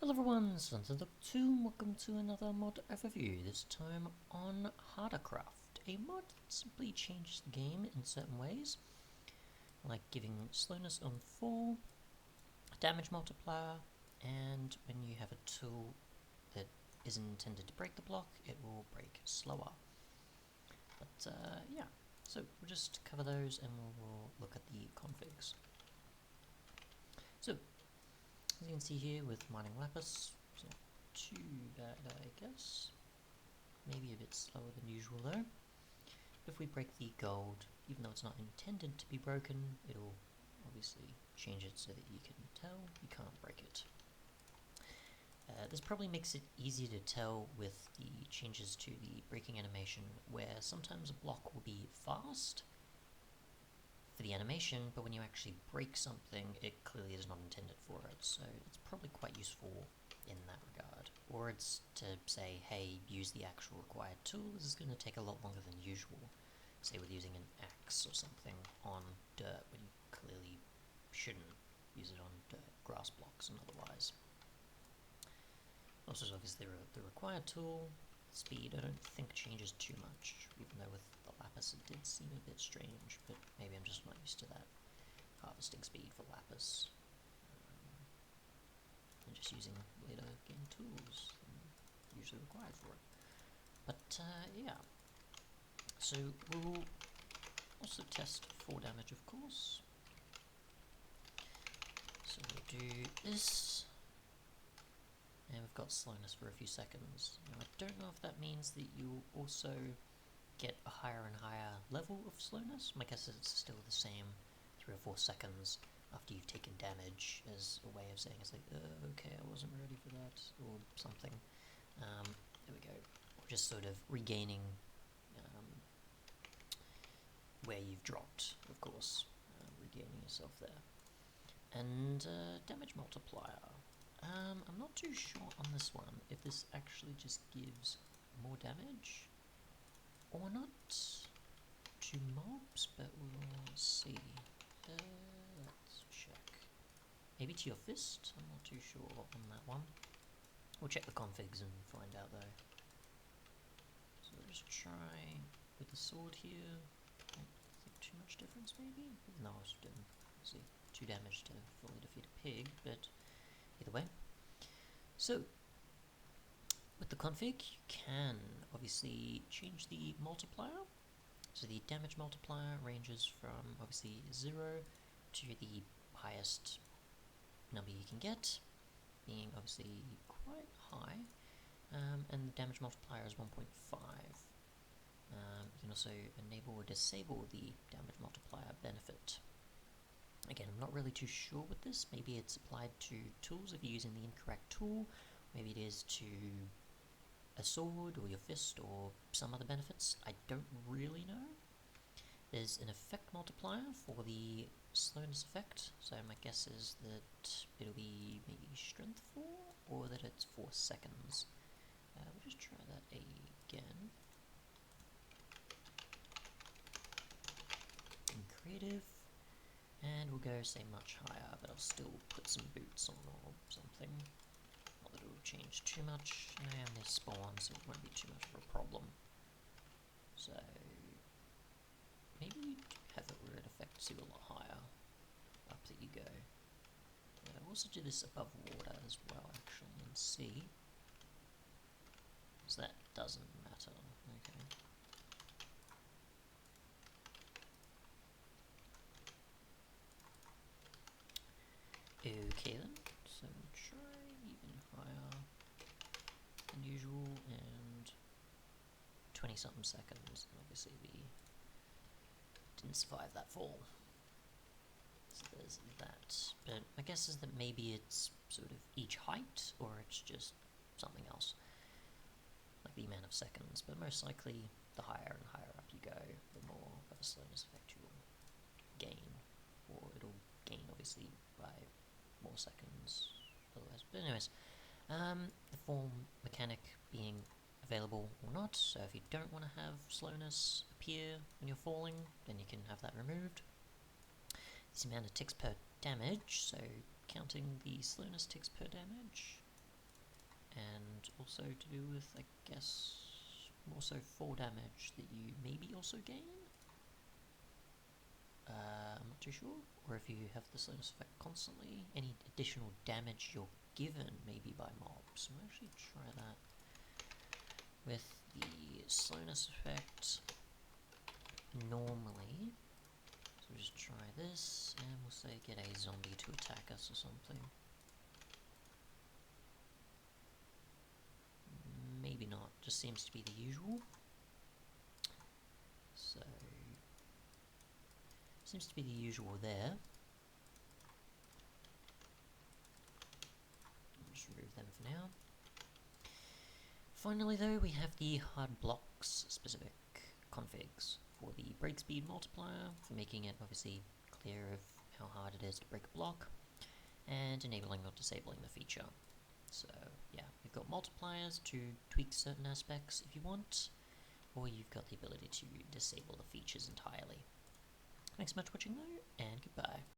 Hello everyone, Sons of the Tomb. Welcome to another mod overview, this time on HarderCraft, a mod that simply changes the game in certain ways, like giving slowness on fall, damage multiplier, and when you have a tool that isn't intended to break the block, it will break slower. But yeah, so we'll just cover those and we'll look at the configs. So, as you can see here with mining lapis, it's not too bad, I guess. Maybe a bit slower than usual though. But if we break the gold, even though it's not intended to be broken, it'll obviously change it so that you can tell you can't break it. This probably makes it easier to tell with the changes to the breaking animation, where sometimes a block will be fast for the animation, but when you actually break something, it clearly is not intended for it, so it's probably quite useful in that regard. Or it's to say, hey, use the actual required tool, this is going to take a lot longer than usual, say with using an axe or something on dirt, when you clearly shouldn't use it on dirt, grass blocks and otherwise. Also, obviously the required tool, speed, I don't think changes too much, even though with the lapis it did seem a bit strange, but maybe I'm just not used to that harvesting speed for lapis. And just using later game tools usually required for it. But yeah, so we'll also test 4 damage, of course. So we'll do this. And we've got slowness for a few seconds. Now I don't know if that means that you'll also get a higher and higher level of slowness. My guess is it's still the same 3 or 4 seconds after you've taken damage, as a way of saying it's like, okay, I wasn't ready for that, or something. There we go. Or just sort of regaining where you've dropped, of course, regaining yourself there. And damage multiplier. I'm not too sure on this one if this actually just gives more damage or not to mobs, but we'll see. Let's check. Maybe to your fist? I'm not too sure on that one. We'll check the configs and find out though. So we'll just try with the sword here. I don't think too much difference maybe? No, I was doing, see, 2 damage to fully defeat a pig, but either way. So, with the config, you can obviously change the multiplier. So the damage multiplier ranges from obviously 0 to the highest number you can get, being obviously quite high, and the damage multiplier is 1.5. You can also enable or disable the damage multiplier benefit. Again, I'm not really too sure with this. Maybe it's applied to tools if you're using the incorrect tool. Maybe it is to a sword or your fist or some other benefits. I don't really know. There's an effect multiplier for the slowness effect, so my guess is that it'll be maybe strength 4 or that it's 4 seconds. We'll just try that again. In creative. And we'll go, say, much higher, but I'll still put some boots on or something. Not that it'll change too much. And they spawn, so it won't be too much of a problem. So, maybe have it where it affects you a lot higher. Up that you go. I'll also do this above water as well, actually, and see. So that doesn't matter. Okay. Okay then, so try even higher than usual, and 20 something seconds, and obviously we didn't survive that fall. So there's that, but my guess is that maybe it's sort of each height, or it's just something else, like the amount of seconds, but most likely the higher and higher up you go, the more of a slowness effect you'll gain, or it'll gain obviously by more seconds otherwise. But anyways, the form mechanic being available or not, so if you don't want to have slowness appear when you're falling, then you can have that removed. This amount of ticks per damage, so counting the slowness ticks per damage, and also to do with, I guess, more so fall damage that you maybe also gain? I'm not too sure. Or if you have the slowness effect constantly, any additional damage you're given maybe by mobs. We'll actually try that with the slowness effect normally. So we'll just try this, and we'll say get a zombie to attack us or something. Maybe not, just seems to be the usual. So, seems to be the usual there. I'll just remove them for now. Finally though, we have the hard blocks specific configs for the break speed multiplier, for making it obviously clear of how hard it is to break a block, and enabling or disabling the feature. So yeah, we've got multipliers to tweak certain aspects if you want, or you've got the ability to disable the features entirely. Thanks so much for watching though, and goodbye.